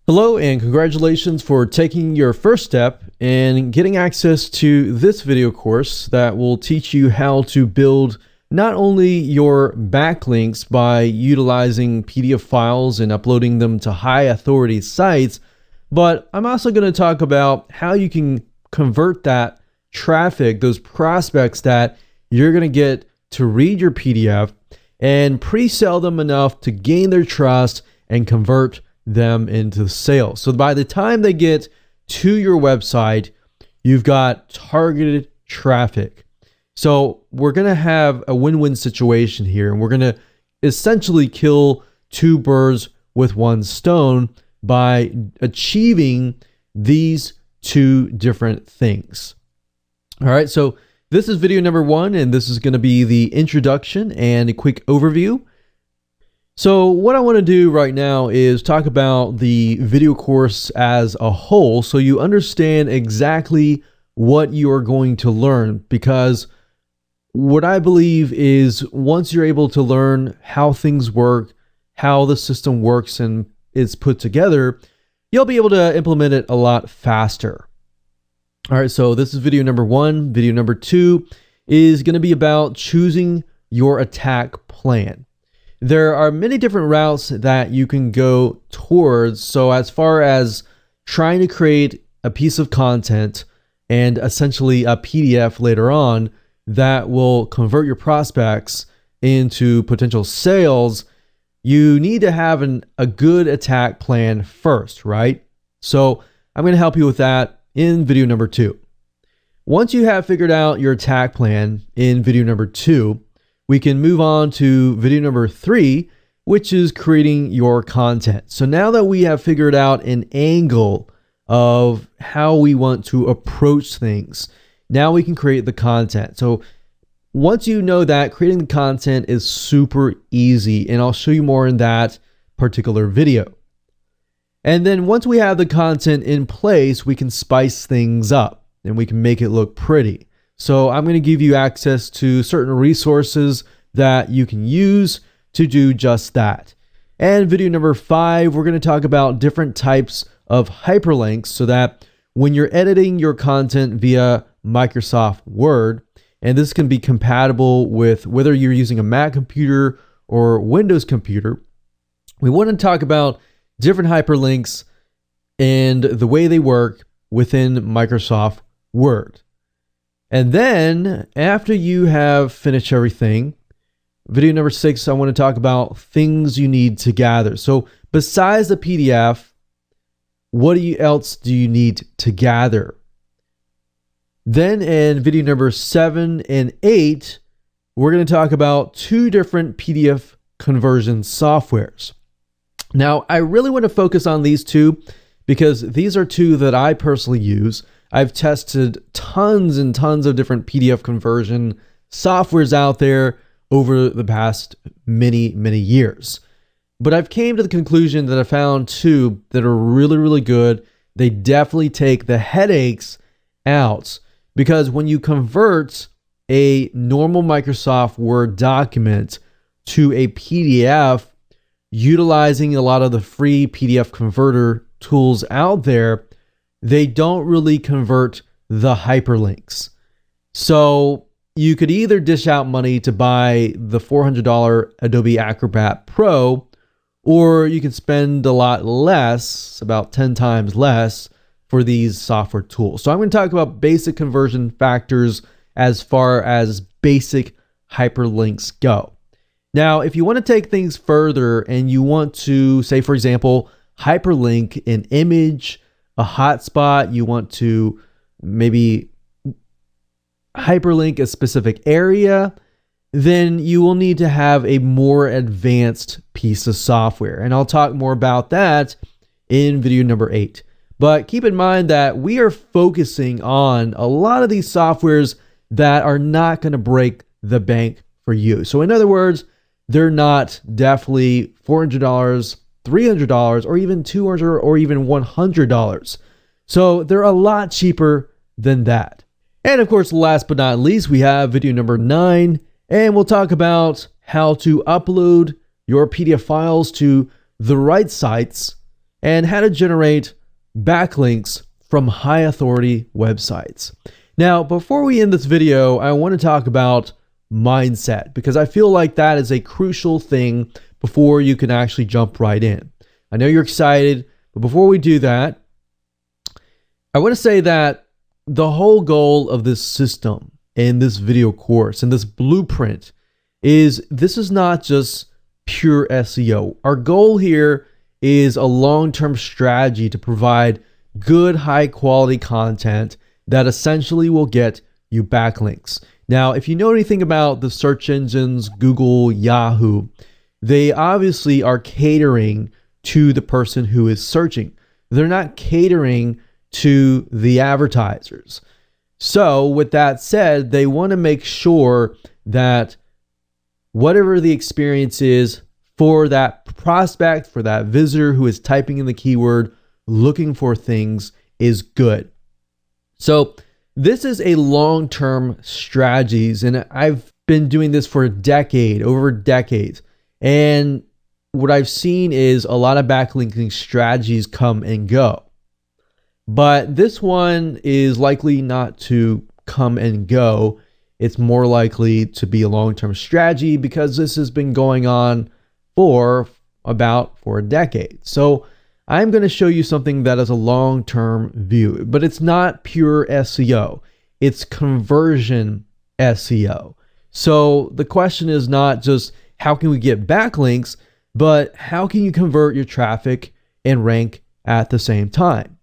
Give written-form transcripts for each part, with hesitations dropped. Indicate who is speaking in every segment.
Speaker 1: Hello and congratulations for taking your first step and getting access to this video course that will teach you how to build not only your backlinks by utilizing PDF files and uploading them to high authority sites, but I'm also going to talk about how you can convert that traffic, those prospects that you're going to get to read your PDF and pre-sell them enough to gain their trust and convert them into sales. So by the time they get to your website, you've got targeted traffic. So we're going to have a win-win situation here, and we're going to essentially kill two birds with one stone by achieving these two different things. All right, so this is video number 1, and this is going to be the introduction and a quick overview. So what I want to do right now is talk about the video course as a whole so you understand exactly what you are going to learn, because what I believe is once you're able to learn how things work, how the system works and is put together, you'll be able to implement it a lot faster. All right, so this is video number 1. Video number 2 is going to be about choosing your attack plan. There are many different routes that you can go towards. So as far as trying to create a piece of content and essentially a PDF later on that will convert your prospects into potential sales, you need to have a good attack plan first, right? So I'm going to help you with that in video number 2. Once you have figured out your attack plan in video number 2, we can move on to video number 3, which is creating your content. So now that we have figured out an angle of how we want to approach things, now we can create the content. So once you know that, creating the content is super easy, and I'll show you more in that particular video. And then once we have the content in place, we can spice things up and we can make it look pretty. So I'm going to give you access to certain resources that you can use to do just that. And video number 5, we're going to talk about different types of hyperlinks so that when you're editing your content via Microsoft Word, and this can be compatible with whether you're using a Mac computer or Windows computer, we want to talk about different hyperlinks and the way they work within Microsoft Word. And then after you have finished everything, video number 6, I want to talk about things you need to gather. So besides the PDF, what else do you need to gather? Then in video number 7 and 8, we're going to talk about 2 different PDF conversion softwares. Now, I really want to focus on these 2 because these are 2 that I personally use. I've tested tons and tons of different PDF conversion softwares out there over the past many years. But I've came to the conclusion that I found 2 that are really good. They definitely take the headaches out, because when you convert a normal Microsoft Word document to a PDF, utilizing a lot of the free PDF converter tools out there, they don't really convert the hyperlinks. So you could either dish out money to buy the $400 Adobe Acrobat Pro, or you can spend a lot less, about 10 times less, for these software tools. So I'm going to talk about basic conversion factors as far as basic hyperlinks go. Now, if you want to take things further and you want to, say, for example, hyperlink an image, a hotspot, you want to maybe hyperlink a specific area, then you will need to have a more advanced piece of software. And I'll talk more about that in video number 8. But keep in mind that we are focusing on a lot of these softwares that are not going to break the bank for you. So in other words, they're not definitely $400, $300, or even $200 or even $100. So they're a lot cheaper than that. And of course, last but not least, we have video number 9, and we'll talk about how to upload your PDF files to the right sites and how to generate backlinks from high authority websites. Now, before we end this video, I want to talk about mindset, because I feel like that is a crucial thing before you can actually jump right in. I know you're excited, but before we do that, I want to say that the whole goal of this system and this video course and this blueprint is this is not just pure SEO. Our goal here is a long-term strategy to provide good, high-quality content that essentially will get you backlinks. Now, if you know anything about the search engines, Google, Yahoo, they obviously are catering to the person who is searching. They're not catering to the advertisers. So with that said, they want to make sure that whatever the experience is for that prospect, for that visitor who is typing in the keyword, looking for things, is good. So this is a long-term strategies, and I've been doing this for over decades. And what I've seen is a lot of backlinking strategies come and go. But this one is likely not to come and go. It's more likely to be a long-term strategy because this has been going on for a decade. So I'm going to show you something that is a long-term view, but it's not pure SEO. It's conversion SEO. So the question is not just how can we get backlinks, but how can you convert your traffic and rank at the same time?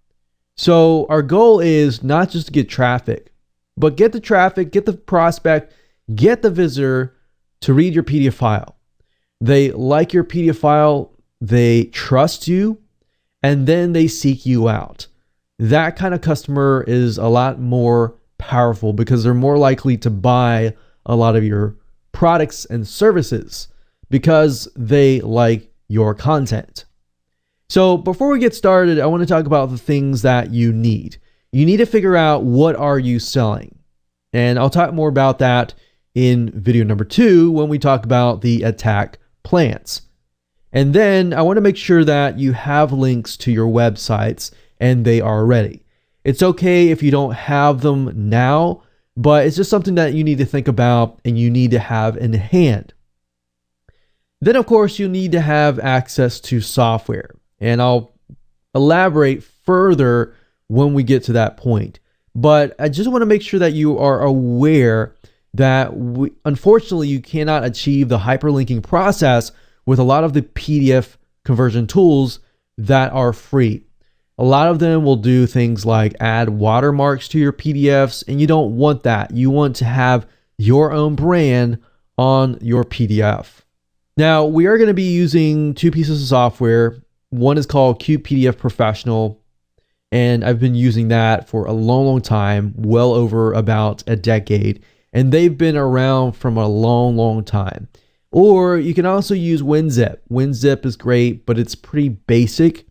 Speaker 1: So our goal is not just to get traffic, but get the traffic, get the prospect, get the visitor to read your PDF file. They like your PDF file, they trust you, and then they seek you out. That kind of customer is a lot more powerful because they're more likely to buy a lot of your products and services because they like your content. So before we get started, I want to talk about the things that you need. You need to figure out what are you selling. And I'll talk more about that in video number 2 when we talk about the attack plans. And then I want to make sure that you have links to your websites and they are ready. It's okay if you don't have them now, but it's just something that you need to think about and you need to have in hand. Then, of course, you need to have access to software. And I'll elaborate further when we get to that point. But I just want to make sure that you are aware that unfortunately you cannot achieve the hyperlinking process with a lot of the PDF conversion tools that are free. A lot of them will do things like add watermarks to your PDFs, and you don't want that. You want to have your own brand on your PDF. Now, we are going to be using 2 pieces of software. One is called QPDF Professional, and I've been using that for a long time, well over about a decade, and they've been around from a long time. Or you can also use WinZip. WinZip is great, but it's pretty basic,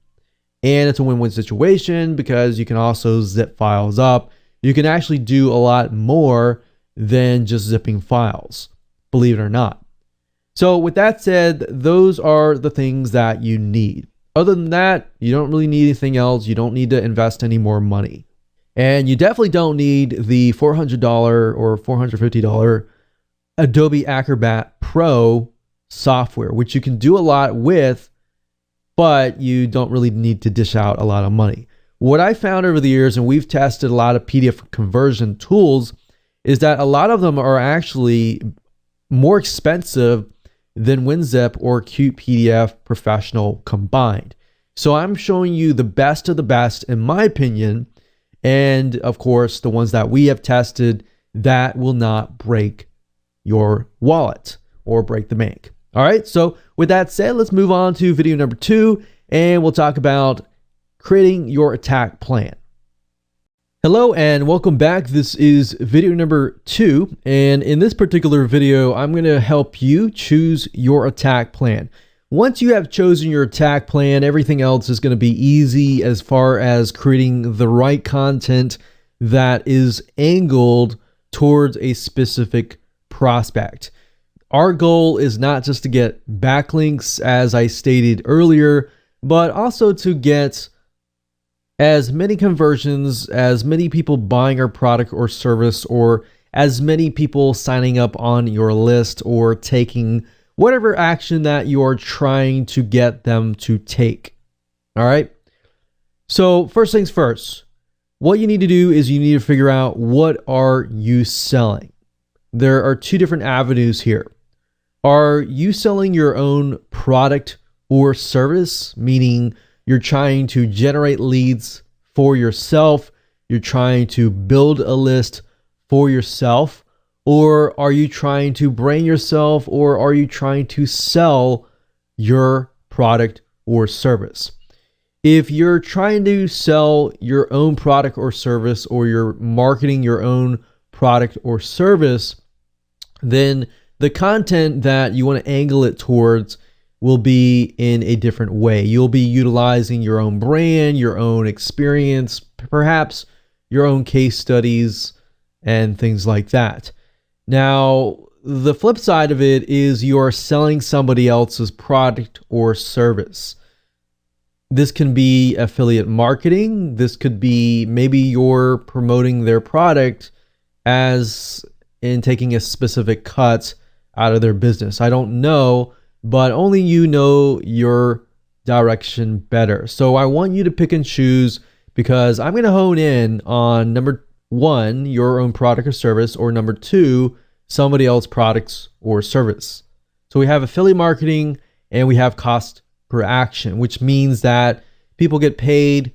Speaker 1: and it's a win-win situation because you can also zip files up. You can actually do a lot more than just zipping files, believe it or not. So with that said, those are the things that you need. Other than that, you don't really need anything else. You don't need to invest any more money. And you definitely don't need the $400 or $450 Adobe Acrobat Pro software, which you can do a lot with, but you don't really need to dish out a lot of money. What I found over the years, and we've tested a lot of PDF conversion tools, is that a lot of them are actually more expensive than WinZip or QPDF Professional combined. So I'm showing you the best of the best, in my opinion, and of course, the ones that we have tested that will not break your wallet or break the bank. All right, so with that said, let's move on to video number 2, and we'll talk about creating your attack plan. Hello and welcome back. This is video number 2, and in this particular video, I'm going to help you choose your attack plan. Once you have chosen your attack plan, everything else is going to be easy as far as creating the right content that is angled towards a specific prospect. Our goal is not just to get backlinks, as I stated earlier, but also to get as many conversions, as many people buying your product or service, or as many people signing up on your list or taking whatever action that you're trying to get them to take. All right. So first things first, what you need to do is you need to figure out, what are you selling? There are two different avenues here. Are you selling your own product or service, meaning you're trying to generate leads for yourself, you're trying to build a list for yourself, or are you trying to brand yourself, or are you trying to sell your product or service? If you're trying to sell your own product or service, or you're marketing your own product or service, then the content that you want to angle it towards will be in a different way. You'll be utilizing your own brand, your own experience, perhaps your own case studies and things like that. Now, the flip side of it is you're selling somebody else's product or service. This can be affiliate marketing. This could be maybe you're promoting their product as in taking a specific cut out of their business. I don't know, but only you know your direction better. So I want you to pick and choose, because I'm going to hone in on number one, your own product or service, or number two, somebody else's products or service. So we have affiliate marketing and we have cost per action, which means that people get paid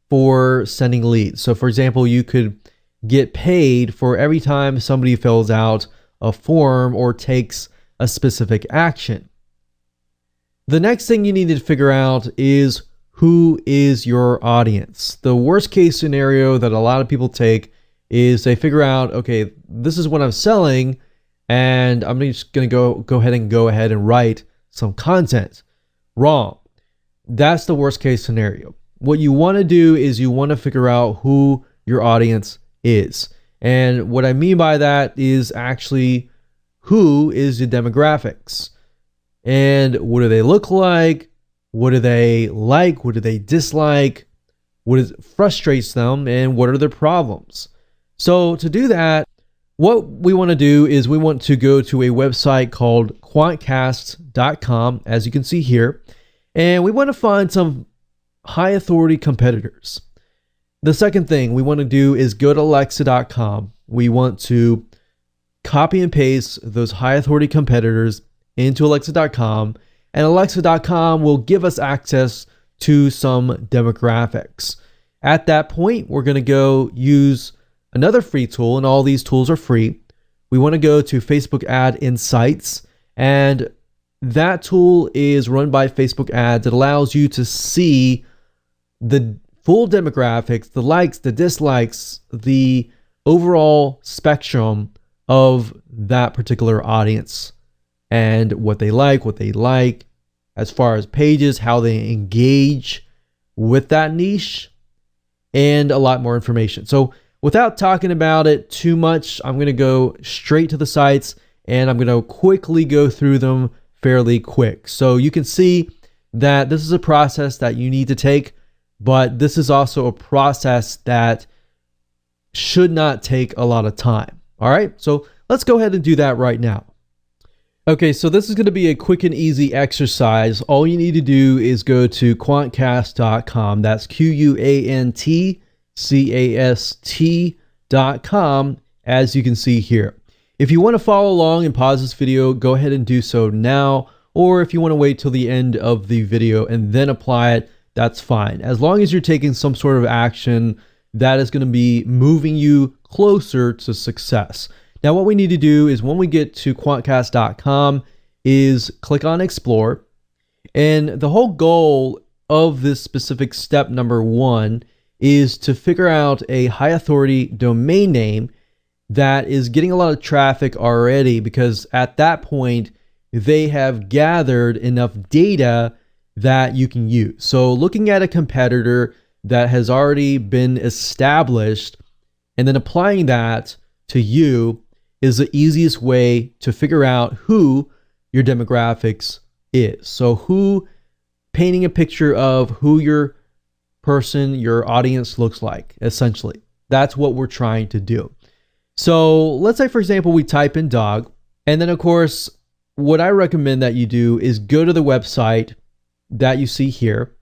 Speaker 1: for sending leads. So for example, you could get paid for every time somebody fills out a form or takes a specific action. The next thing you need to figure out is, who is your audience? The worst case scenario that a lot of people take is they figure out, okay, this is what I'm selling, and I'm just going to go ahead and write some content. Wrong. That's the worst case scenario. What you want to do is you want to figure out who your audience is. And what I mean by that is actually, who is the demographics? And what do they look like? What do they like? What do they dislike? Frustrates them? And what are their problems? So to do that, what we want to do is we want to go to a website called quantcast.com, as you can see here, and we want to find some high authority competitors. The second thing we want to do is go to alexa.com. We want to copy and paste those high authority competitors into alexa.com, and alexa.com will give us access to some demographics. At that point, we're going to go use another free tool, and all these tools are free. We want to go to Facebook Ad Insights, and that tool is run by Facebook Ads. It allows you to see the full demographics, the likes, the dislikes, the overall spectrum of that particular audience, and what they like as far as pages, how they engage with that niche, and a lot more information. So without talking about it too much, I'm going to go straight to the sites, and I'm going to quickly go through them fairly quick. So you can see that this is a process that you need to take, but this is also a process that should not take a lot of time. All right, so let's go ahead and do that right now. Okay, so this is going to be a quick and easy exercise. All you need to do is go to quantcast.com. That's quantcast.com, as you can see here. If you want to follow along and pause this video, go ahead and do so now. Or if you want to wait till the end of the video and then apply it, that's fine. As long as you're taking some sort of action that is going to be moving you closer to success. Now, what we need to do is when we get to quantcast.com is click on Explore. And the whole goal of this specific step number one is to figure out a high authority domain name that is getting a lot of traffic already, because at that point, they have gathered enough data that you can use. So looking at a competitor that has already been established and then applying that to you is the easiest way to figure out who your demographics is. So who painting a picture of who your person, your audience looks like, essentially. That's what we're trying to do. So let's say, for example, we type in dog. And then, of course, what I recommend that you do is go to the website that you see here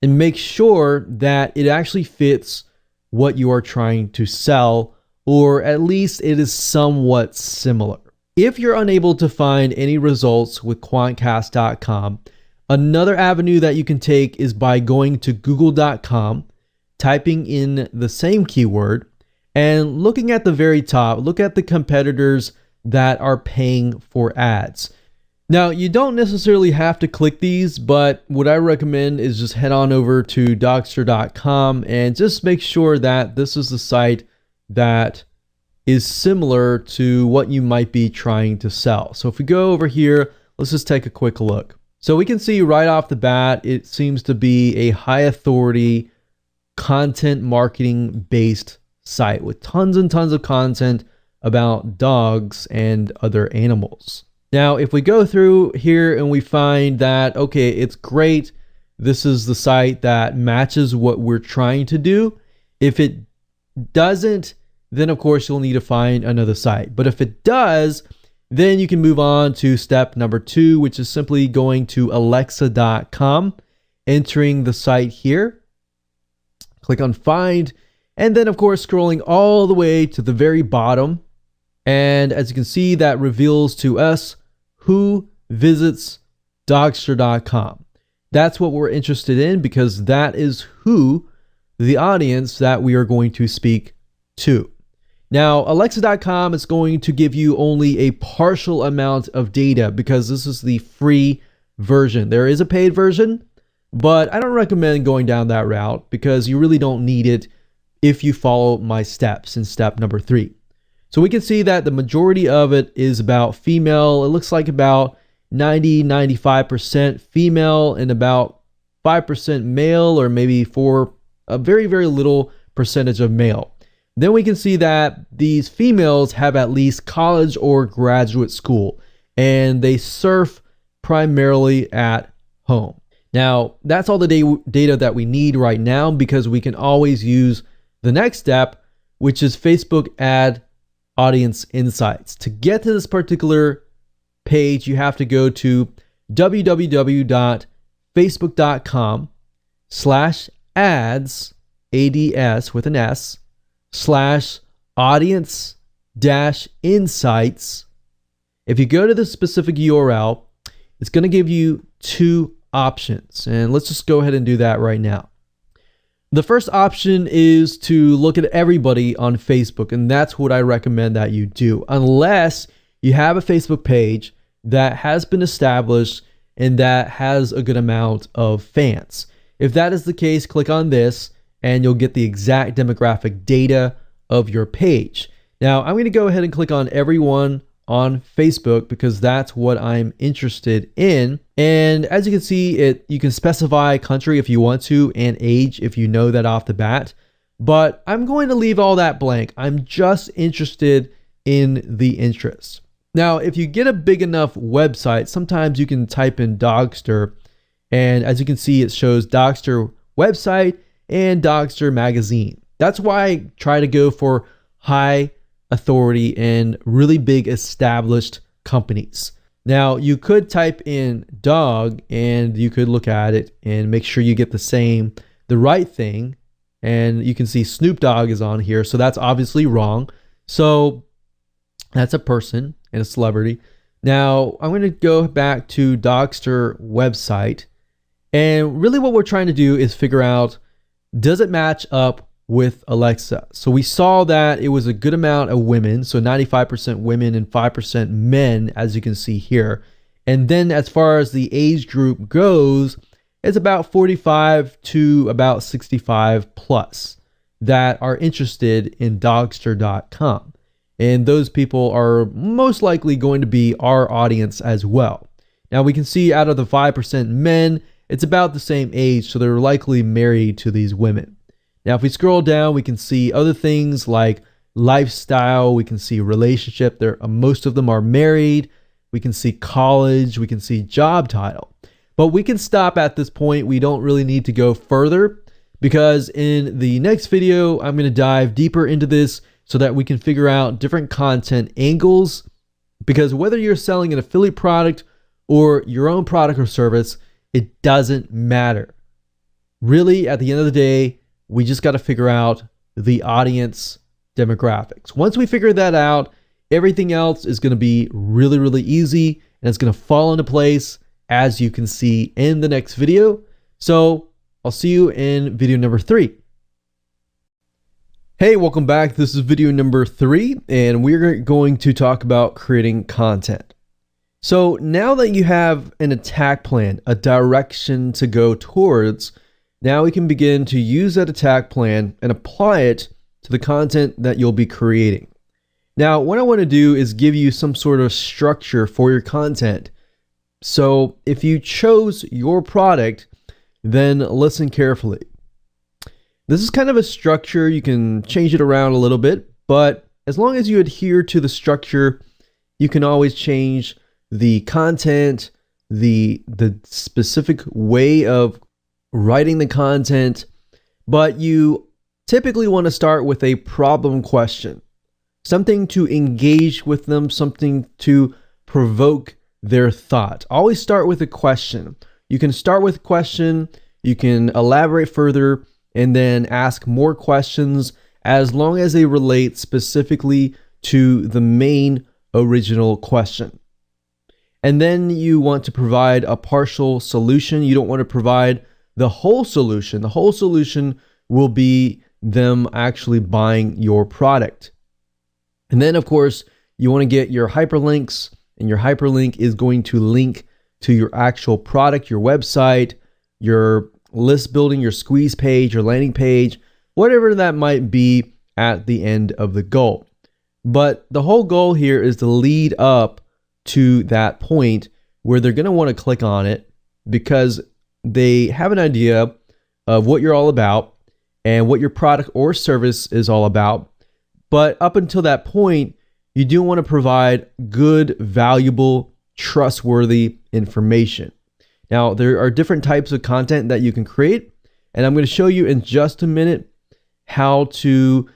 Speaker 1: and make sure that it actually fits what you are trying to sell, or at least it is somewhat similar. If you're unable to find any results with Quantcast.com, another avenue that you can take is by going to Google.com, typing in the same keyword, and looking at the very top, look at the competitors that are paying for ads. Now, you don't necessarily have to click these, but what I recommend is just head on over to Dogster.com and just make sure that this is the site that is similar to what you might be trying to sell. So if we go over here, let's just take a quick look. So we can see right off the bat, it seems to be a high authority content marketing based site with tons and tons of content about dogs and other animals. Now, if we go through here and we find that, okay, it's great, this is the site that matches what we're trying to do. If it doesn't, then of course you'll need to find another site. But if it does, then you can move on to step number 2, which is simply going to Alexa.com, entering the site here, click on find, and then of course scrolling all the way to the very bottom. And as you can see, that reveals to us who visits Dogster.com. That's what we're interested in, because that is who the audience that we are going to speak to. Now, Alexa.com is going to give you only a partial amount of data because this is the free version. There is a paid version, but I don't recommend going down that route because you really don't need it if you follow my steps in step number 3. So we can see that the majority of it is about female. It looks like about 90-95% female and about 5% male, or maybe for a very, very little percentage of male. Then we can see that these females have at least college or graduate school, and they surf primarily at home. Now, that's all the data that we need right now, because we can always use the next step, which is Facebook ad audience insights. To get to this particular page, you have to go to www.facebook.com/ads, ADS with an S, /audience-insights. If you go to the specific URL, it's going to give you 2 options. And let's just go ahead and do that right now. The first option is to look at everybody on Facebook, and that's what I recommend that you do, unless you have a Facebook page that has been established and that has a good amount of fans. If that is the case, click on this and you'll get the exact demographic data of your page. Now, I'm going to go ahead and click on everyone on Facebook because that's what I'm interested in. And as you can see, you can specify country if you want to and age if you know that off the bat. But I'm going to leave all that blank. I'm just interested in the interest. Now, if you get a big enough website, sometimes you can type in Dogster, and as you can see, it shows Dogster website and Dogster magazine. That's why I try to go for high authority and really big established companies. Now, you could type in dog and you could look at it and make sure you get the right thing. And you can see Snoop Dogg is on here, so that's obviously wrong. So that's a person and a celebrity. Now, I'm going to go back to Dogster website. And really what we're trying to do is figure out, does it match up with Alexa? So we saw that it was a good amount of women, so 95% women and 5% men, as you can see here. And then as far as the age group goes, it's about 45 to about 65 plus that are interested in Dogster.com. And those people are most likely going to be our audience as well. Now we can see out of the 5% men, it's about the same age, so they're likely married to these women. Now, if we scroll down, we can see other things like lifestyle. We can see relationship. Most of them are married. We can see college. We can see job title. But we can stop at this point. We don't really need to go further, because in the next video, I'm going to dive deeper into this so that we can figure out different content angles. Because whether you're selling an affiliate product or your own product or service, it doesn't matter. Really, at the end of the day, we just got to figure out the audience demographics. Once we figure that out, everything else is going to be really, really easy, and it's going to fall into place, as you can see in the next video. So I'll see you in video number 3. Hey, welcome back. This is video number 3, and we're going to talk about creating content. So now that you have an attack plan, a direction to go towards, now we can begin to use that attack plan and apply it to the content that you'll be creating. Now, what I want to do is give you some sort of structure for your content. So if you chose your product, then listen carefully. This is kind of a structure. You can change it around a little bit, but as long as you adhere to the structure, you can always change the content, the specific way of writing the content, but you typically want to start with a problem question, something to engage with them, something to provoke their thought. Always start with a question. You can start with a question, you can elaborate further, and then ask more questions as long as they relate specifically to the main original question. And then you want to provide a partial solution. You don't want to provide the whole solution. The whole solution will be them actually buying your product. And then, of course, you want to get your hyperlinks, and your hyperlink is going to link to your actual product, your website, your list building, your squeeze page, your landing page, whatever that might be at the end of the goal. But the whole goal here is to lead up to that point where they're going to want to click on it because they have an idea of what you're all about and what your product or service is all about. But up until that point, you do want to provide good, valuable, trustworthy information. Now, there are different types of content that you can create, and I'm going to show you in just a minute how to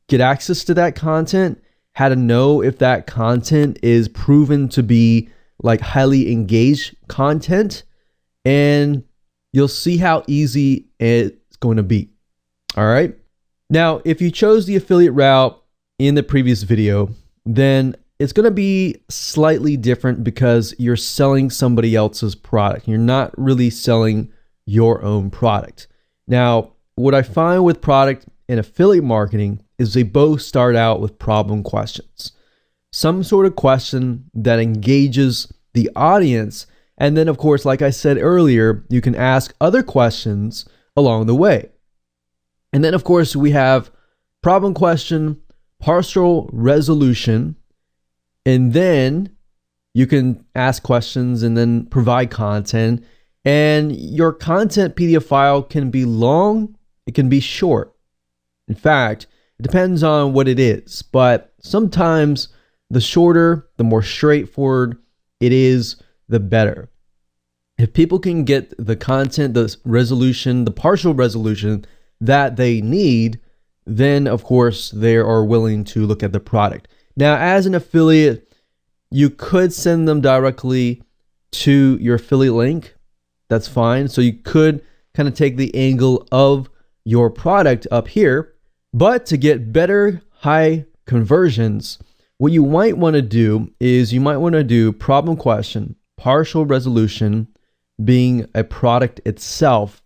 Speaker 1: get access to that content, how to know if that content is proven to be like highly engaged content, and you'll see how easy it's going to be. All right. Now, if you chose the affiliate route in the previous video, then it's going to be slightly different because you're selling somebody else's product. You're not really selling your own product. Now, what I find with product and affiliate marketing is they both start out with problem questions. Some sort of question that engages the audience. And then, of course, like I said earlier, you can ask other questions along the way. And then, of course, we have problem question, partial resolution, and then you can ask questions and then provide content. And your content PDF file can be long, it can be short. In fact, it depends on what it is, but sometimes the shorter, the more straightforward it is, the better. If people can get the content, the resolution, the partial resolution that they need, then of course they are willing to look at the product. Now, as an affiliate, you could send them directly to your affiliate link. That's fine. So you could kind of take the angle of your product up here, but to get better high conversions, what you might want to do is you might want to do problem question, partial resolution being a product itself,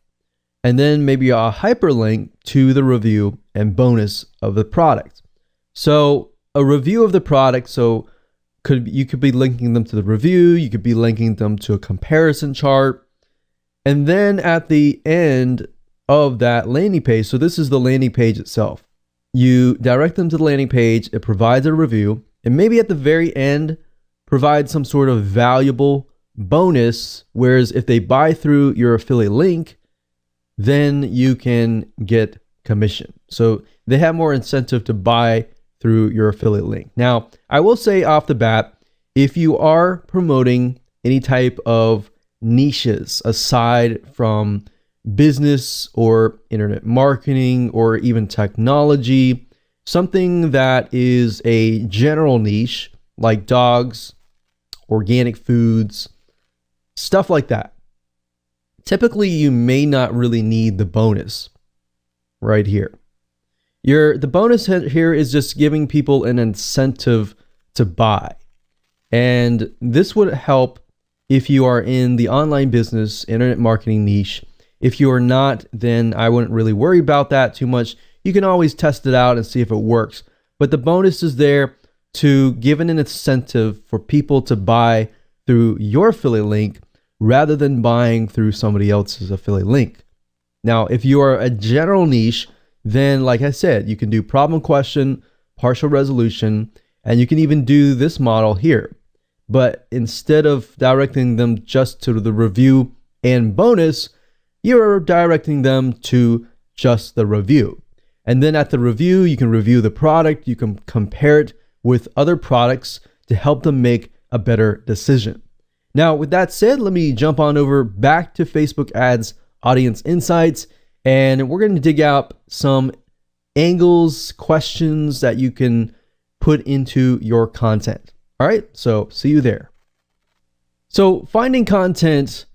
Speaker 1: and then maybe a hyperlink to the review and bonus of the product. So a review of the product, so you could be linking them to the review, you could be linking them to a comparison chart, and then at the end of that landing page, so this is the landing page itself, you direct them to the landing page, it provides a review, and maybe at the very end provide some sort of valuable bonus, whereas if they buy through your affiliate link, then you can get commission. So they have more incentive to buy through your affiliate link. Now, I will say off the bat, if you are promoting any type of niches aside from business or internet marketing or even technology, something that is a general niche like dogs, organic foods, stuff like that. Typically, you may not really need the bonus right here. The bonus here is just giving people an incentive to buy. And this would help if you are in the online business, internet marketing niche. If you are not, then I wouldn't really worry about that too much. You can always test it out and see if it works. But the bonus is there to give an incentive for people to buy through your affiliate link rather than buying through somebody else's affiliate link. Now, if you are a general niche, then like I said, you can do problem question, partial resolution, and you can even do this model here. But instead of directing them just to the review and bonus, you're directing them to just the review. And then at the review, you can review the product, you can compare it with other products to help them make a better decision. Now, with that said, let me jump on over back to Facebook Ads Audience Insights, and we're going to dig out some angles, questions that you can put into your content. All right, so see you there. So finding content,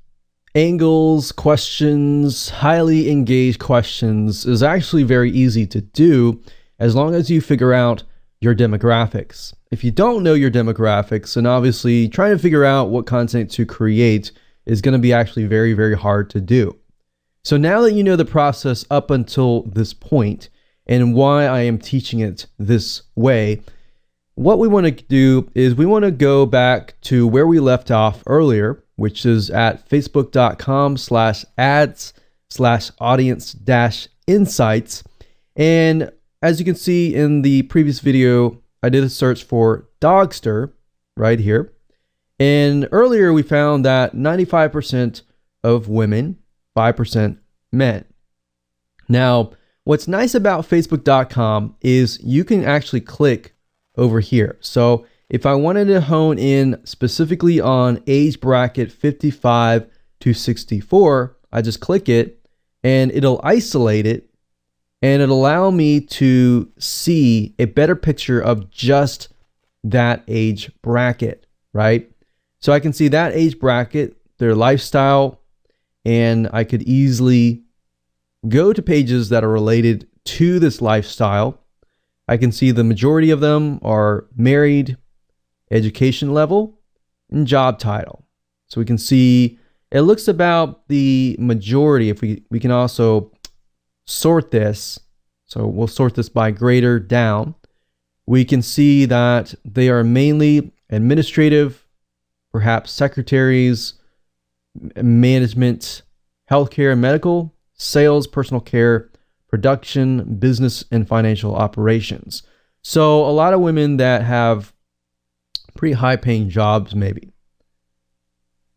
Speaker 1: angles, questions, highly engaged questions is actually very easy to do as long as you figure out your demographics. If you don't know your demographics, then obviously trying to figure out what content to create is going to be actually very, very hard to do. So now that you know the process up until this point and why I am teaching it this way, what we want to do is we want to go back to where we left off earlier, which is at facebook.com/ads/audience-insights. And as you can see in the previous video, I did a search for Dogster right here. And earlier we found that 95% of women, 5% men. Now, what's nice about facebook.com is you can actually click over here. So if I wanted to hone in specifically on age bracket 55 to 64, I just click it and it'll isolate it and it'll allow me to see a better picture of just that age bracket, right? So I can see that age bracket, their lifestyle, and I could easily go to pages that are related to this lifestyle. I can see the majority of them are married, education level, and job title. So we can see it looks about the majority. If we can also sort this, so we'll sort this by greater down. We can see that they are mainly administrative, perhaps secretaries, management, healthcare and medical, sales, personal care, production, business, and financial operations. So a lot of women that have pretty high paying jobs maybe.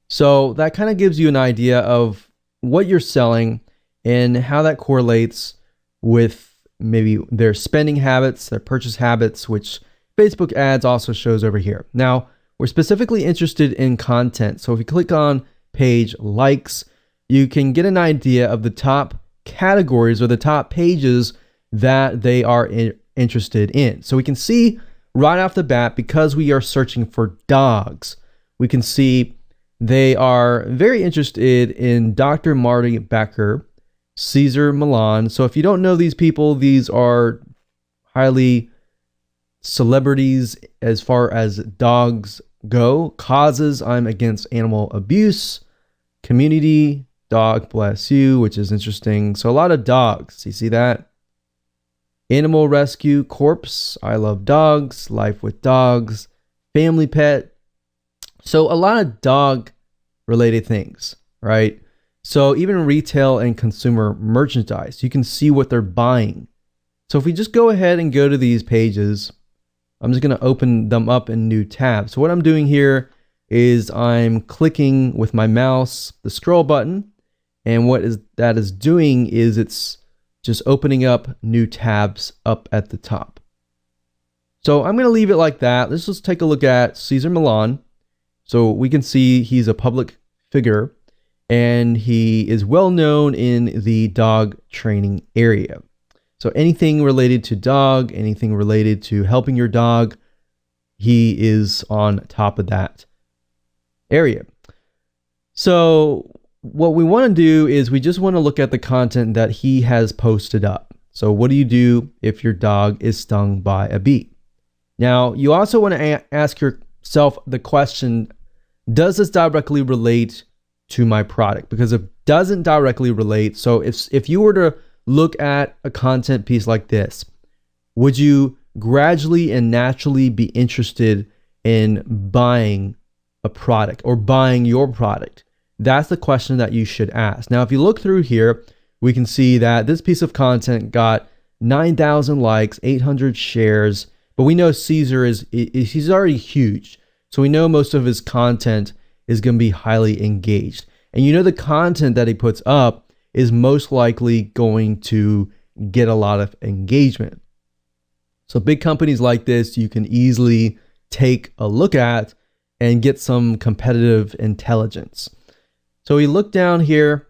Speaker 1: So that kind of gives you an idea of what you're selling and how that correlates with maybe their spending habits, their purchase habits, which Facebook ads also shows over here. Now, we're specifically interested in content. So if you click on page likes, you can get an idea of the top categories or the top pages that they are interested in. So we can see right off the bat, because we are searching for dogs, we can see they are very interested in Dr. Marty Becker, Cesar Millan. So if you don't know these people, these are highly celebrities as far as dogs go. Causes: I'm against animal abuse. Community: dog bless you, which is interesting. So a lot of dogs. You see that? Animal rescue: corpse, I love dogs. Life with dogs. Family pet. So a lot of dog related things, right? So even retail and consumer merchandise, you can see what they're buying. So if we just go ahead and go to these pages, I'm just going to open them up in new tabs. So what I'm doing here is I'm clicking with my mouse the scroll button, and what that is doing is it's just opening up new tabs up at the top. So I'm going to leave it like that. Let's just take a look at Cesar Millan. So we can see he's a public figure, and he is well known in the dog training area. So anything related to dog, anything related to helping your dog, he is on top of that area. So what we want to do is we just want to look at the content that he has posted up. So what do you do if your dog is stung by a bee? Now, you also want to ask yourself the question, does this directly relate to my product? Because if it doesn't directly relate, so if you were to look at a content piece like this, would you gradually and naturally be interested in buying a product or buying your product? That's the question that you should ask. Now, if you look through here, we can see that this piece of content got 9,000 likes, 800 shares, but we know Caesar he's already huge. So we know most of his content is going to be highly engaged. And you know the content that he puts up is most likely going to get a lot of engagement. So big companies like this, you can easily take a look at and get some competitive intelligence. So we look down here,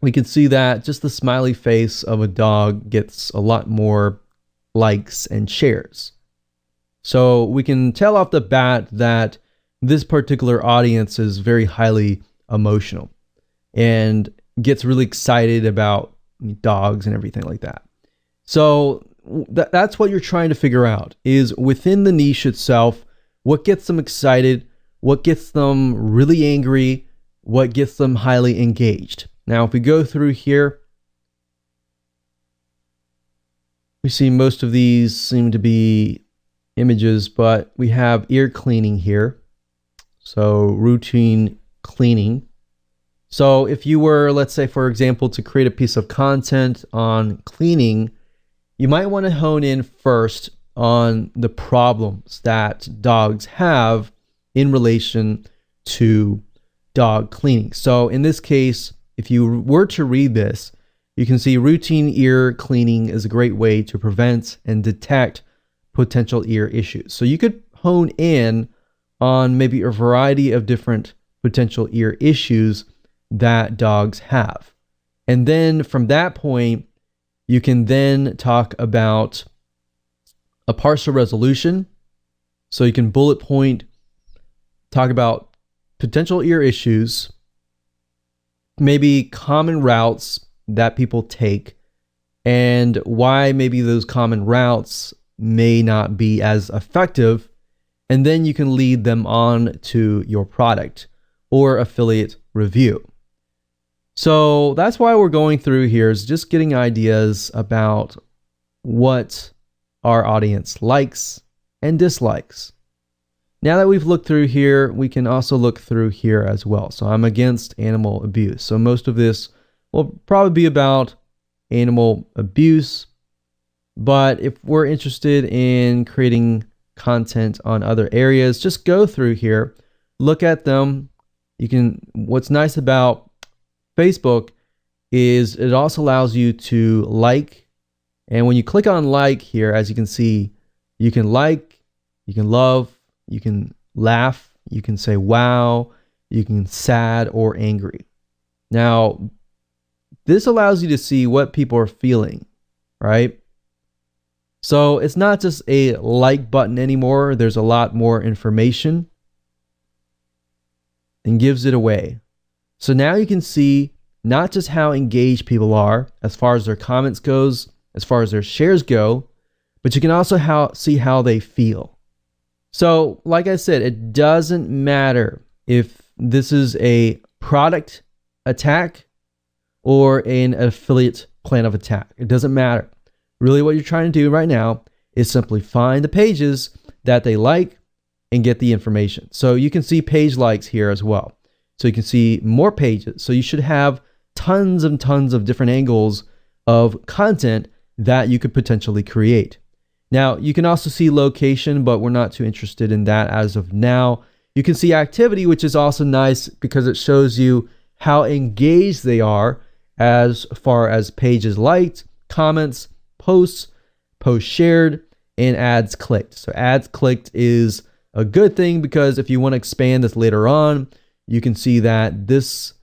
Speaker 1: we can see that just the smiley face of a dog gets a lot more likes and shares. So we can tell off the bat that this particular audience is very highly emotional and gets really excited about dogs and everything like that. So that's what you're trying to figure out, is within the niche itself, what gets them excited, what gets them really angry, what gets them highly engaged. Now, if we go through here, we see most of these seem to be images, but we have ear cleaning here. So routine cleaning. So if you were, let's say, for example, to create a piece of content on cleaning, you might want to hone in first on the problems that dogs have in relation to dog cleaning. So in this case, if you were to read this, you can see routine ear cleaning is a great way to prevent and detect potential ear issues. So you could hone in on maybe a variety of different potential ear issues that dogs have. And then from that point, you can then talk about a partial resolution. So you can bullet point, talk about potential ear issues, maybe common routes that people take, and why maybe those common routes may not be as effective. And then you can lead them on to your product or affiliate review. So that's why we're going through here, is just getting ideas about what our audience likes and dislikes. Now that we've looked through here, we can also look through here as well. So I'm against animal abuse. So most of this will probably be about animal abuse. But if we're interested in creating content on other areas, just go through here, look at them. What's nice about Facebook is it also allows you to like. And when you click on like here, as you can see, you can like, you can love, you can laugh, you can say wow, you can sad or angry. Now, this allows you to see what people are feeling, right? So it's not just a like button anymore. There's a lot more information and gives it away. So now you can see not just how engaged people are as far as their comments goes, as far as their shares go, but you can also see how they feel. So like I said, it doesn't matter if this is a product attack or an affiliate plan of attack. It doesn't matter. Really what you're trying to do right now is simply find the pages that they like and get the information. So you can see page likes here as well. So you can see more pages. So you should have tons and tons of different angles of content that you could potentially create. Now, you can also see location, but we're not too interested in that as of now. You can see activity, which is also nice because it shows you how engaged they are as far as pages liked, comments, posts shared, and ads clicked. So ads clicked is a good thing because if you want to expand this later on, you can see that this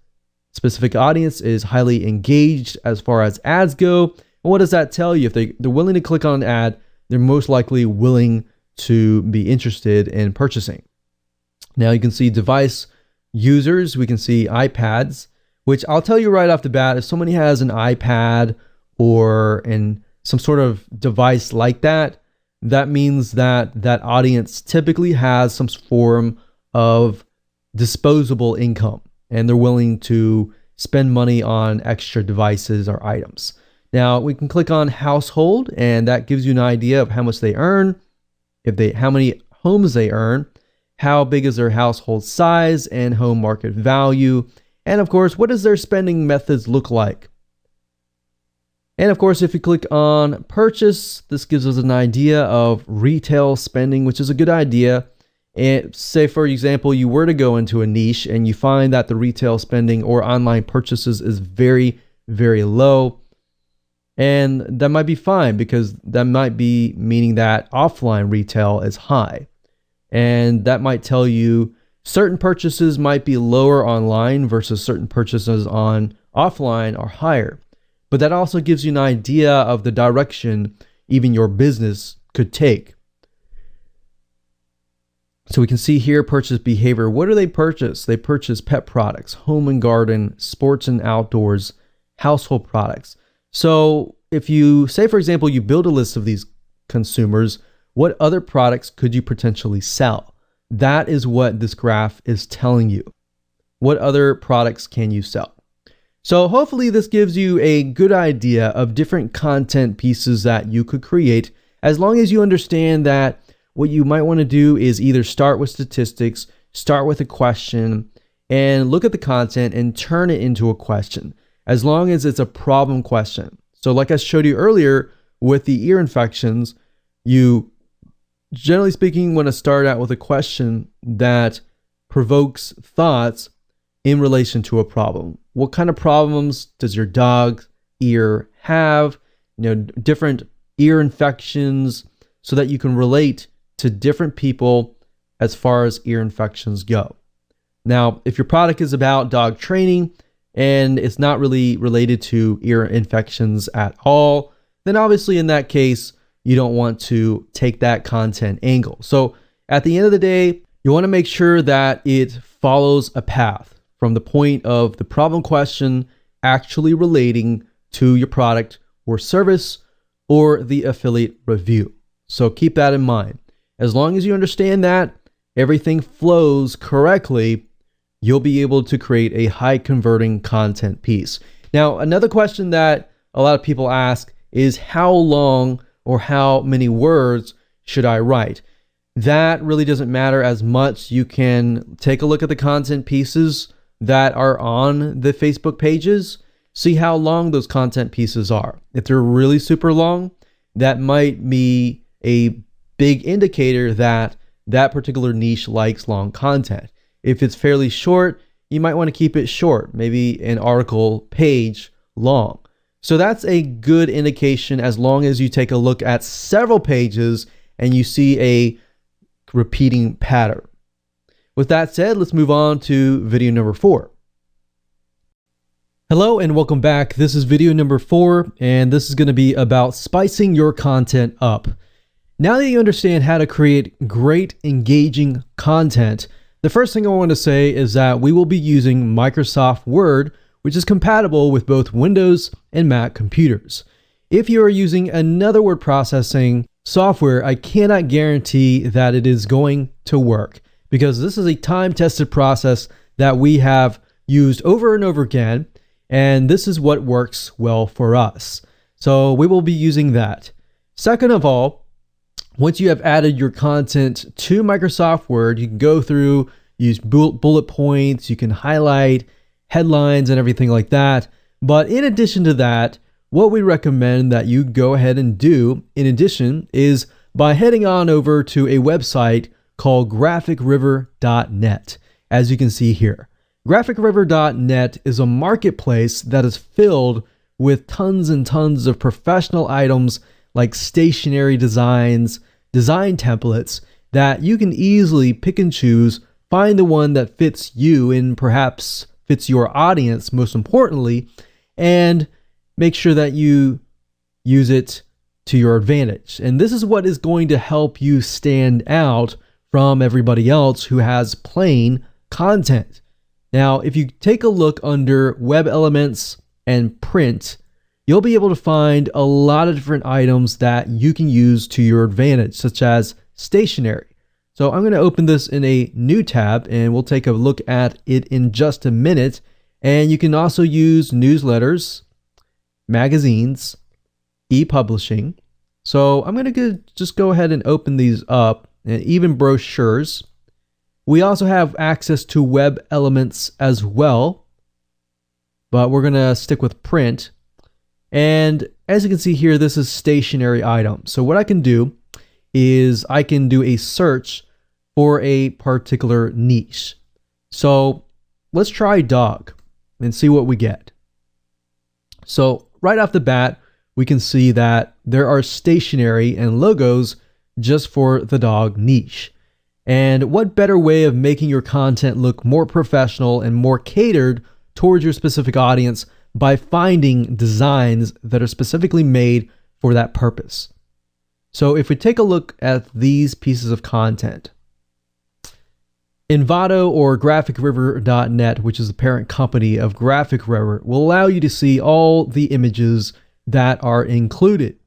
Speaker 1: specific audience is highly engaged as far as ads go. And what does that tell you? If they're willing to click on an ad, they're most likely willing to be interested in purchasing. Now you can see device users. We can see iPads, which I'll tell you right off the bat, if somebody has an iPad or some sort of device like that, that means that that audience typically has some form of disposable income, and they're willing to spend money on extra devices or items. Now we can click on household, and that gives you an idea of how much they earn, how many homes they earn, how big is their household size and home market value, and of course, what does their spending methods look like? And of course, if you click on purchase, this gives us an idea of retail spending, which is a good idea. And say, for example, you were to go into a niche and you find that the retail spending or online purchases is very, very low. And that might be fine, because that might be meaning that offline retail is high. And that might tell you certain purchases might be lower online versus certain purchases on offline are higher. But that also gives you an idea of the direction even your business could take. So we can see here purchase behavior. What do they purchase? They purchase pet products, home and garden, sports and outdoors, household products. So if you say, for example, you build a list of these consumers, what other products could you potentially sell? That is what this graph is telling you. What other products can you sell? So hopefully this gives you a good idea of different content pieces that you could create, as long as you understand that what you might want to do is either start with statistics, start with a question, and look at the content and turn it into a question, as long as it's a problem question. So like I showed you earlier with the ear infections, you generally speaking want to start out with a question that provokes thoughts in relation to a problem. What kind of problems does your dog's ear have? Different ear infections, so that you can relate to different people as far as ear infections go. Now, if your product is about dog training and it's not really related to ear infections at all, then obviously in that case, you don't want to take that content angle. So at the end of the day, you want to make sure that it follows a path from the point of the problem question actually relating to your product or service or the affiliate review. So keep that in mind. As long as you understand that everything flows correctly, you'll be able to create a high converting content piece. Now, another question that a lot of people ask is how long or how many words should I write? That really doesn't matter as much. You can take a look at the content pieces that are on the Facebook pages, see how long those content pieces are. If they're really super long, that might be a big indicator that that particular niche likes long content. If it's fairly short, you might want to keep it short, maybe an article page long. So that's a good indication, as long as you take a look at several pages and you see a repeating pattern. With that said, let's move on to video number 4. Hello and welcome back. This is video number 4, and this is going to be about spicing your content up. Now that you understand how to create great, engaging content, the first thing I want to say is that we will be using Microsoft Word, which is compatible with both Windows and Mac computers. If you are using another word processing software, I cannot guarantee that it is going to work, because this is a time-tested process that we have used over and over again, and this is what works well for us. So we will be using that. Second of all, once you have added your content to Microsoft Word, you can go through, use bullet points, you can highlight headlines and everything like that. But in addition to that, what we recommend that you go ahead and do in addition is by heading on over to a website called GraphicRiver.net, as you can see here. GraphicRiver.net is a marketplace that is filled with tons and tons of professional items like stationery designs, design templates that you can easily pick and choose find the one that fits you and perhaps fits your audience most importantly, and make sure that you use it to your advantage. And this is what is going to help you stand out from everybody else who has plain content. Now, if you take a look under Web Elements and Print, you'll be able to find a lot of different items that you can use to your advantage, such as stationery. So I'm going to open this in a new tab and we'll take a look at it in just a minute. And you can also use newsletters, magazines, e-publishing. So I'm going to just go ahead and open these up, and even brochures. We also have access to Web Elements as well, but we're going to stick with print. And as you can see here, this is stationary items. So what I can do is I can do a search for a particular niche. So let's try dog and see what we get. So right off the bat, we can see that there are stationery and logos just for the dog niche. And what better way of making your content look more professional and more catered towards your specific audience by finding designs that are specifically made for that purpose. So if we take a look at these pieces of content, Envato or GraphicRiver.net, which is the parent company of GraphicRiver, will allow you to see all the images that are included.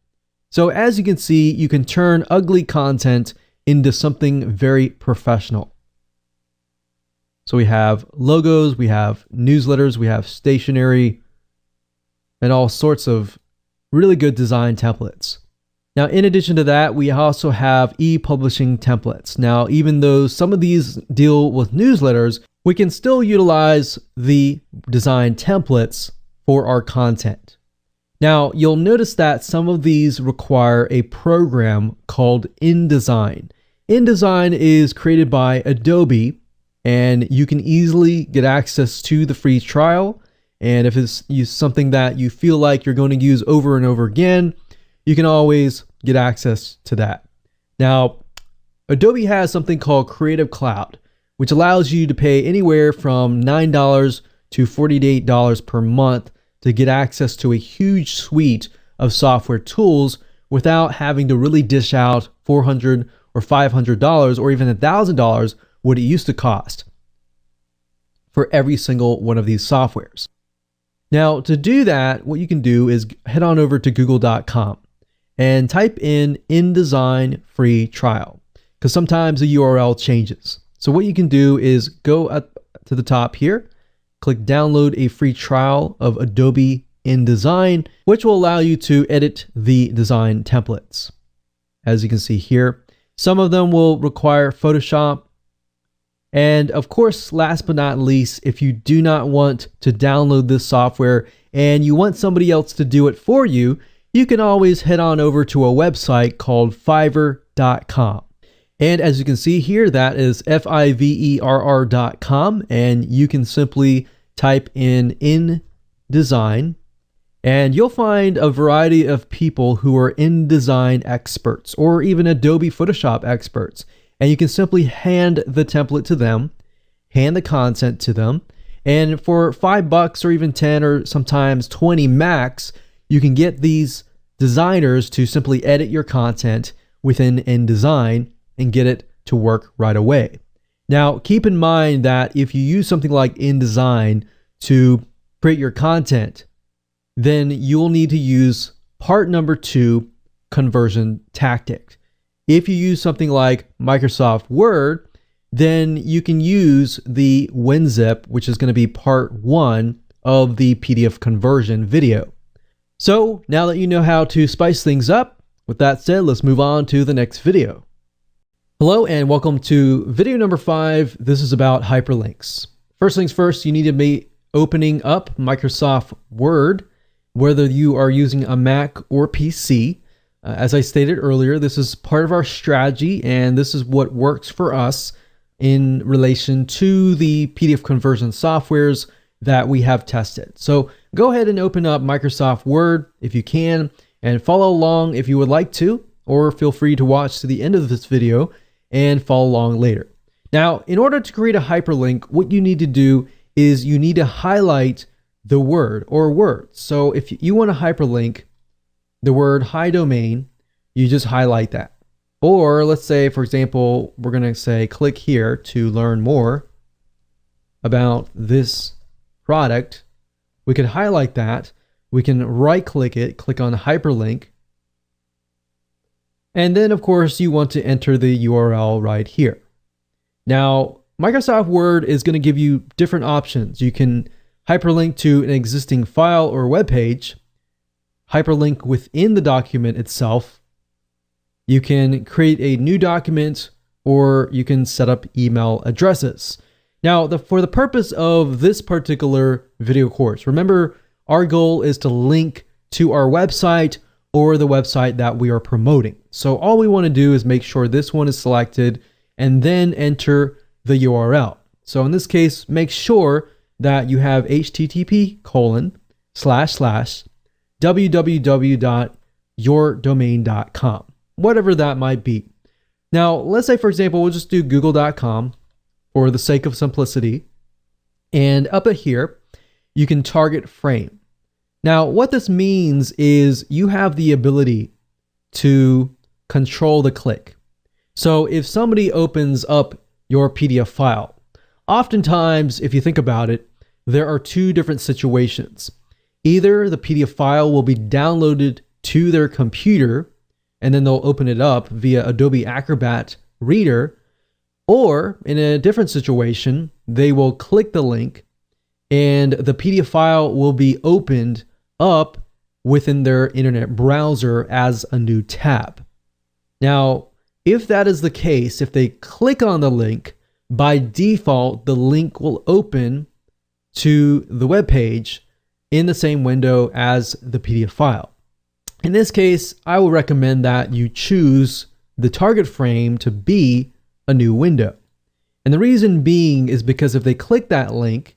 Speaker 1: So as you can see, you can turn ugly content into something very professional. So we have logos, we have newsletters, we have stationery, and all sorts of really good design templates. Now, in addition to that, we also have e-publishing templates. Now, even though some of these deal with newsletters, we can still utilize the design templates for our content. Now, you'll notice that some of these require a program called InDesign. InDesign is created by Adobe, and you can easily get access to the free trial. And if it's something that you feel like you're going to use over and over again, you can always get access to that. Now, Adobe has something called Creative Cloud, which allows you to pay anywhere from $9 to $48 per month to get access to a huge suite of software tools without having to really dish out $400 or $500 or even $1,000 what it used to cost for every single one of these softwares. Now, to do that, what you can do is head on over to google.com and type in InDesign free trial, because sometimes the URL changes. So what you can do is go up to the top here, click download a free trial of Adobe InDesign, which will allow you to edit the design templates. As you can see here, some of them will require Photoshop. And of course, last but not least, if you do not want to download this software and you want somebody else to do it for you, you can always head on over to a website called Fiverr.com. And as you can see here, that is Fiverr.com, and you can simply type in InDesign, and you'll find a variety of people who are InDesign experts or even Adobe Photoshop experts. And you can simply hand the template to them, hand the content to them, and for $5 or even 10 or sometimes 20 max, you can get these designers to simply edit your content within InDesign and get it to work right away. Now, keep in mind that if you use something like InDesign to create your content, then you'll need to use part number 2, conversion tactic. If you use something like Microsoft Word, then you can use the WinZip, which is going to be part 1 of the PDF conversion video. So now that you know how to spice things up, with that said, let's move on to the next video. Hello and welcome to video number 5. This is about hyperlinks. First things first, you need to be opening up Microsoft Word, whether you are using a Mac or PC. As I stated earlier, this is part of our strategy, and this is what works for us in relation to the PDF conversion softwares that we have tested. So go ahead and open up Microsoft Word if you can, and follow along if you would like to, or feel free to watch to the end of this video and follow along later. Now, in order to create a hyperlink, what you need to do is you need to highlight the word or words. So if you want to hyperlink the word hi domain, you just highlight that. Or let's say, for example, we're going to say click here to learn more about this product. We can highlight that. We can right click it, click on hyperlink. And then of course you want to enter the URL right here. Now, Microsoft Word is going to give you different options. You can hyperlink to an existing file or web page, hyperlink within the document itself. You can create a new document, or you can set up email addresses. Now, for the purpose of this particular video course, remember our goal is to link to our website or the website that we are promoting. So all we want to do is make sure this one is selected and then enter the URL. So in this case, make sure that you have http://www.yourdomain.com, whatever that might be. Now, let's say, for example, we'll just do google.com for the sake of simplicity. And up at here, you can target frame. Now, what this means is you have the ability to control the click. So if somebody opens up your PDF file, oftentimes, if you think about it, there are two different situations. Either the PDF file will be downloaded to their computer, and then they'll open it up via Adobe Acrobat Reader, or in a different situation, they will click the link and the PDF file will be opened up within their internet browser as a new tab. Now, if that is the case, if they click on the link, by default, the link will open to the web page in the same window as the PDF file. In this case, I will recommend that you choose the target frame to be a new window. And the reason being is because if they click that link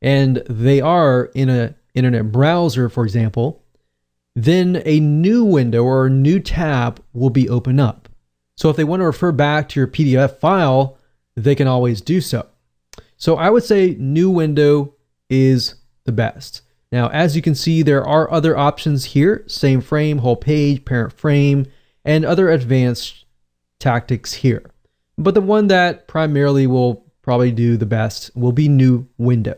Speaker 1: and they are in an internet browser, for example, then a new window or a new tab will be opened up. So if they want to refer back to your PDF file, they can always do so. So I would say new window is the best. Now, as you can see, there are other options here: same frame, whole page, parent frame, and other advanced tactics here. But the one that primarily will probably do the best will be new window.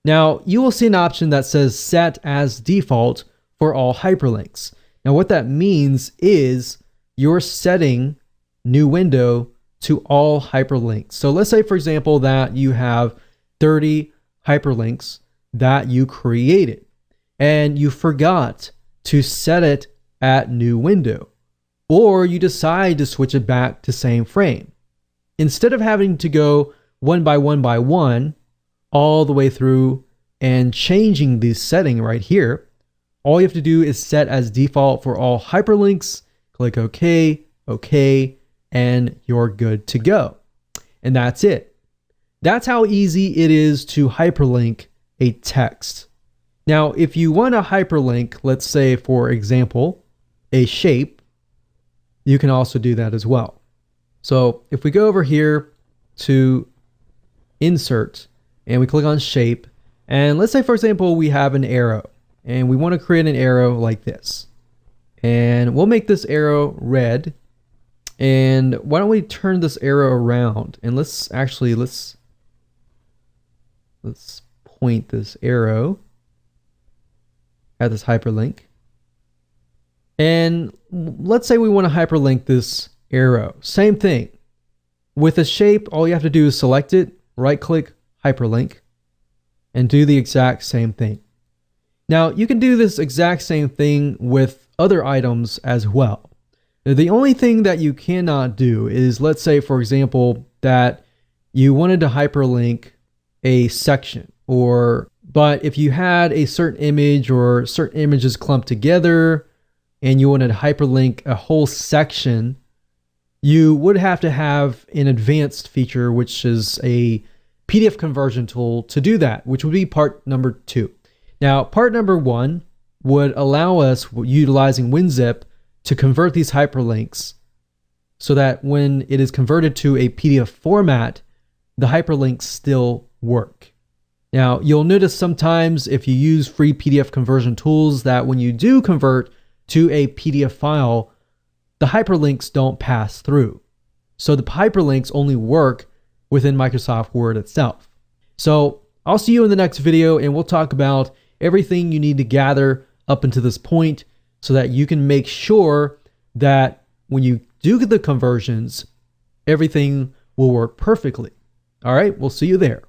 Speaker 1: Now, you will see an option that says set as default for all hyperlinks. Now, what that means is you're setting new window to all hyperlinks. So let's say, for example, that you have 30 hyperlinks that you created and you forgot to set it at new window, or you decide to switch it back to same frame. Instead of having to go one by one all the way through and changing the setting right here, all you have to do is set as default for all hyperlinks, click OK, OK, and you're good to go. And that's it. That's how easy it is to hyperlink a text. Now, if you want to hyperlink, let's say, for example, a shape, you can also do that as well. So if we go over here to insert and we click on shape, and let's say, for example, we have an arrow and we want to create an arrow like this, and we'll make this arrow red. And why don't we turn this arrow around, and let's point this arrow at this hyperlink. And let's say we want to hyperlink this arrow. Same thing. With a shape, all you have to do is select it, right click, hyperlink, and do the exact same thing. Now, you can do this exact same thing with other items as well. The only thing that you cannot do is, let's say, for example, that you wanted to hyperlink a section, but if you had a certain image or certain images clumped together and you wanted to hyperlink a whole section, you would have to have an advanced feature, which is a PDF conversion tool to do that, which would be part number 2. Now, part number 1 would allow us, utilizing WinZip, to convert these hyperlinks so that when it is converted to a PDF format, the hyperlinks still work. Now, you'll notice sometimes if you use free PDF conversion tools that when you do convert to a PDF file, the hyperlinks don't pass through. So the hyperlinks only work within Microsoft Word itself. So I'll see you in the next video, and we'll talk about everything you need to gather up until this point so that you can make sure that when you do the conversions, everything will work perfectly. All right, we'll see you there.